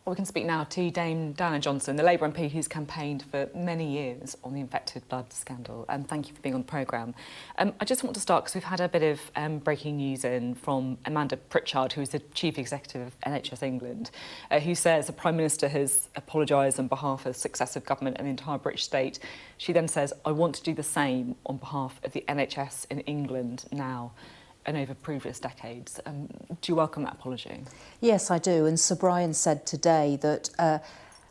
Well, we can speak now to Dame Diana Johnson, the Labour MP who's campaigned for many years on the infected blood scandal. And thank you for being on the programme. I just want to start because we've had a bit of breaking news in from Amanda Pritchard, who is the Chief Executive of NHS England, who says the Prime Minister has apologised on behalf of successive government and the entire British state. She then says, I want to do the same on behalf of the NHS in England now and over previous decades. Do you welcome that apology? Yes, I do. And Sir Brian said today that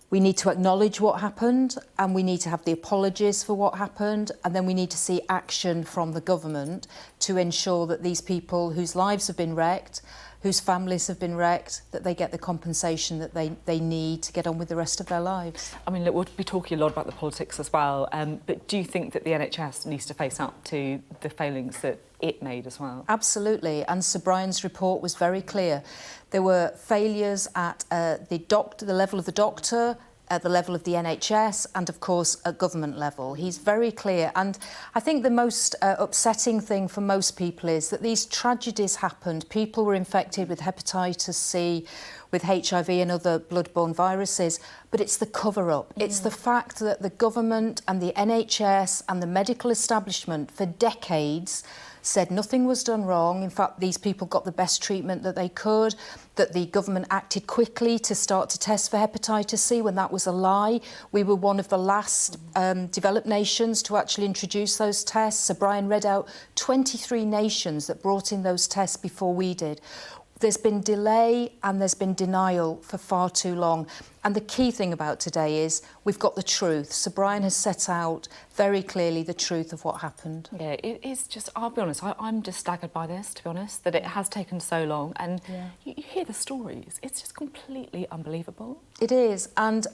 we need to acknowledge what happened and we need to have the apologies for what happened, and then we need to see action from the government to ensure that these people whose lives have been wrecked, whose families have been wrecked, that they get the compensation that they need to get on with the rest of their lives. I mean, look, we'll be talking a lot about the politics as well, but do you think that the NHS needs to face up to the failings that it made as well? Absolutely, and Sir Brian's report was very clear. There were failures at the level of the doctor, at the level of the NHS, and of course at government level. He's very clear, and I think the most upsetting thing for most people is that these tragedies happened. People were infected with hepatitis C, with HIV and other bloodborne viruses, but it's the cover-up. It's the fact that the government and the NHS and the medical establishment for decades said nothing was done wrong. In fact, these people got the best treatment that they could, that the government acted quickly to start to test for hepatitis C when that was a lie. We were one of the last developed nations to actually introduce those tests. Sir Brian read out 23 nations that brought in those tests before we did. There's been delay and there's been denial for far too long. And the key thing about today is we've got the truth. Sir Brian has set out very clearly the truth of what happened. Yeah, it is just, I'll be honest, I'm just staggered by this, to be honest, that it has taken so long. And you hear the stories, it's just completely unbelievable. It is. And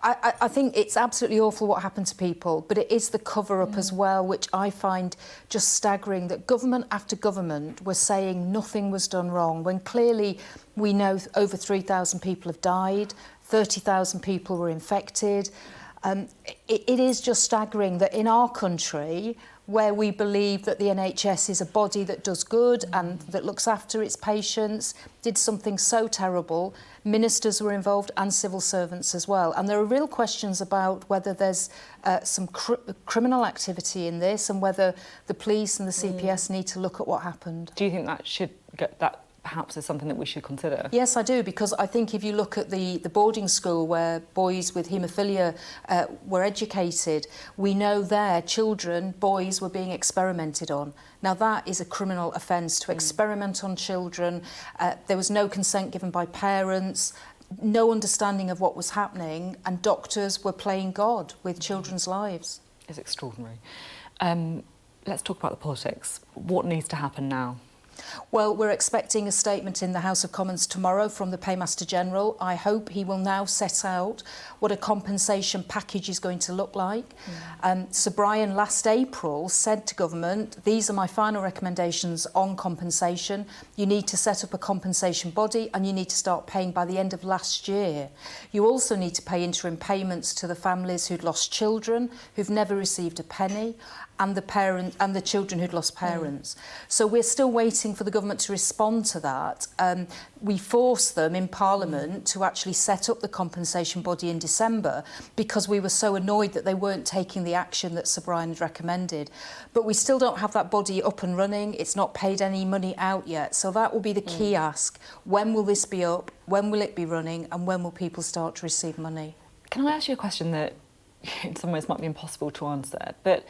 I think it's absolutely awful what happened to people, but it is the cover-up as well, which I find just staggering, that government after government were saying nothing was done wrong, when clearly we know over 3,000 people have died, 30,000 people were infected. It is just staggering that in our country, where we believe that the NHS is a body that does good and that looks after its patients, did something so terrible. Ministers were involved and civil servants as well. And there are real questions about whether there's some criminal activity in this and whether the police and the CPS need to look at what happened. Do you think that should get that? Perhaps is something that we should consider? Yes, I do, because I think if you look at the boarding school where boys with haemophilia were educated, we know there children, boys, were being experimented on. Now that is a criminal offence, to experiment on children. There was no consent given by parents, no understanding of what was happening, and doctors were playing God with children's lives. It's extraordinary. Let's talk about the politics. What needs to happen now? Well, we're expecting a statement in the House of Commons tomorrow from the Paymaster General. I hope he will now set out what a compensation package is going to look like. Sir Brian last April said to government, these are my final recommendations on compensation. You need to set up a compensation body and you need to start paying by the end of last year. You also need to pay interim payments to the families who'd lost children, who've never received a penny, and the children who'd lost parents. So we're still waiting for the government to respond to that. We forced them in Parliament to actually set up the compensation body in December because we were so annoyed that they weren't taking the action that Sir Brian had recommended. But we still don't have that body up and running. It's not paid any money out yet. So that will be the key ask. When will this be up? When will it be running? And when will people start to receive money? Can I ask you a question that in some ways might be impossible to answer, but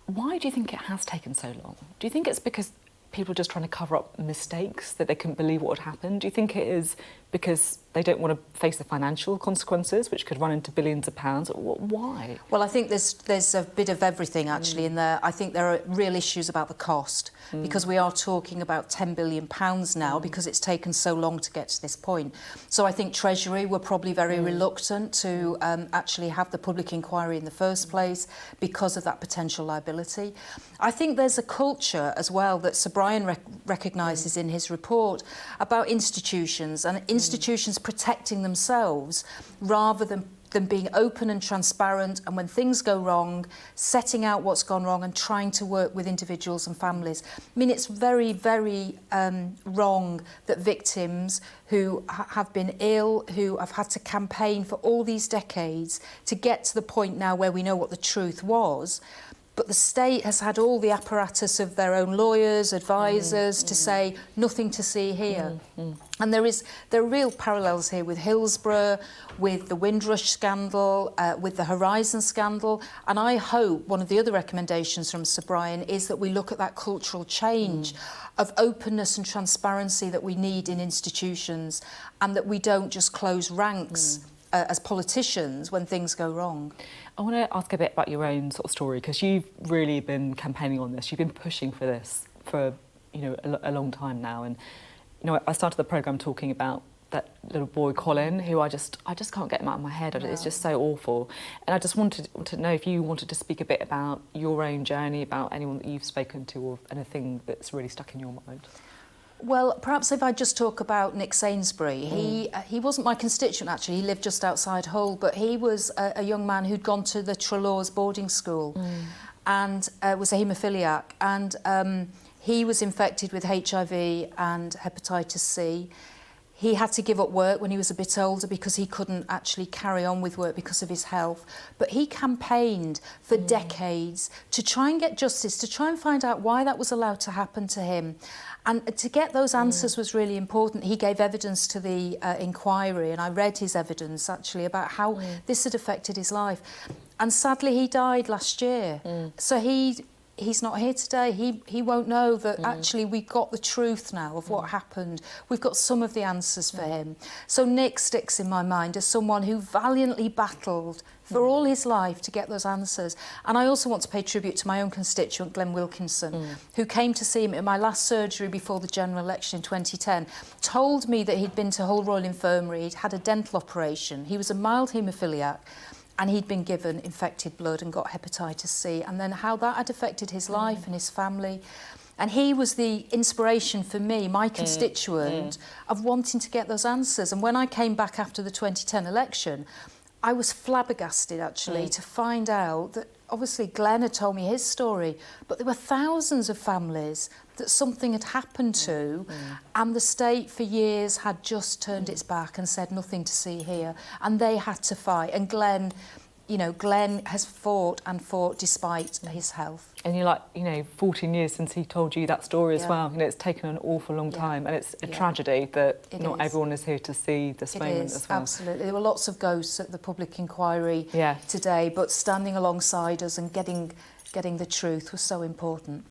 why do you think it has taken so long? Do you think it's because people are just trying to cover up mistakes, that they couldn't believe what had happened? Do you think it is because they don't want to face the financial consequences, which could run into billions of pounds? Why? Well, I think there's a bit of everything actually in there. I think there are real issues about the cost, because we are talking about £10 billion now because it's taken so long to get to this point. So I think Treasury were probably very reluctant to actually have the public inquiry in the first place because of that potential liability. I think there's a culture as well that Sir Brian recognises in his report about institutions and institutions protecting themselves rather than them being open and transparent, and when things go wrong, setting out what's gone wrong and trying to work with individuals and families. I mean, it's very, very wrong that victims who have been ill, who have had to campaign for all these decades to get to the point now where we know what the truth was, but the state has had all the apparatus of their own lawyers, advisors to say nothing to see here. And there are real parallels here with Hillsborough, with the Windrush scandal, with the Horizon scandal. And I hope one of the other recommendations from Sir Brian is that we look at that cultural change of openness and transparency that we need in institutions, and that we don't just close ranks as politicians when things go wrong. I want to ask a bit about your own sort of story, because you've really been campaigning on this. You've been pushing for this for, you know, a long time now. And, you know, I started the programme talking about that little boy, Colin, who I just can't get him out of my head. No. It's just so awful. And I just wanted to know if you wanted to speak a bit about your own journey, about anyone that you've spoken to, or anything that's really stuck in your mind. Well, perhaps if I just talk about Nick Sainsbury. He wasn't my constituent, actually. He lived just outside Hull, but he was a young man who'd gone to the Trelaws boarding school and was a haemophiliac. And he was infected with HIV and hepatitis C. He had to give up work when he was a bit older because he couldn't actually carry on with work because of his health. But he campaigned for decades to try and get justice, to try and find out why that was allowed to happen to him. And to get those answers was really important. He gave evidence to the inquiry, and I read his evidence actually about how this had affected his life. And sadly, he died last year. So he's not here today. He won't know that actually we got the truth now of what happened. We've got some of the answers for him. So Nick sticks in my mind as someone who valiantly battled for all his life to get those answers. And I also want to pay tribute to my own constituent, Glenn Wilkinson, who came to see me at my last surgery before the general election in 2010, told me that he'd been to Hull Royal Infirmary, he'd had a dental operation, he was a mild haemophiliac, and he'd been given infected blood and got hepatitis C, and then how that had affected his life and his family. And he was the inspiration for me, my constituent, of wanting to get those answers. And when I came back after the 2010 election, I was flabbergasted, actually, to find out that obviously Glenn had told me his story, but there were thousands of families that something had happened to, and the state for years had just turned its back and said nothing to see here, and they had to fight. And Glenn, you know, Glenn has fought and fought despite his health. And you're like, you know, 14 years since he told you that story as well. You know, it's taken an awful long time, and it's a tragedy that not everyone is here to see this moment as well. Absolutely. There were lots of ghosts at the public inquiry today, but standing alongside us and getting the truth was so important.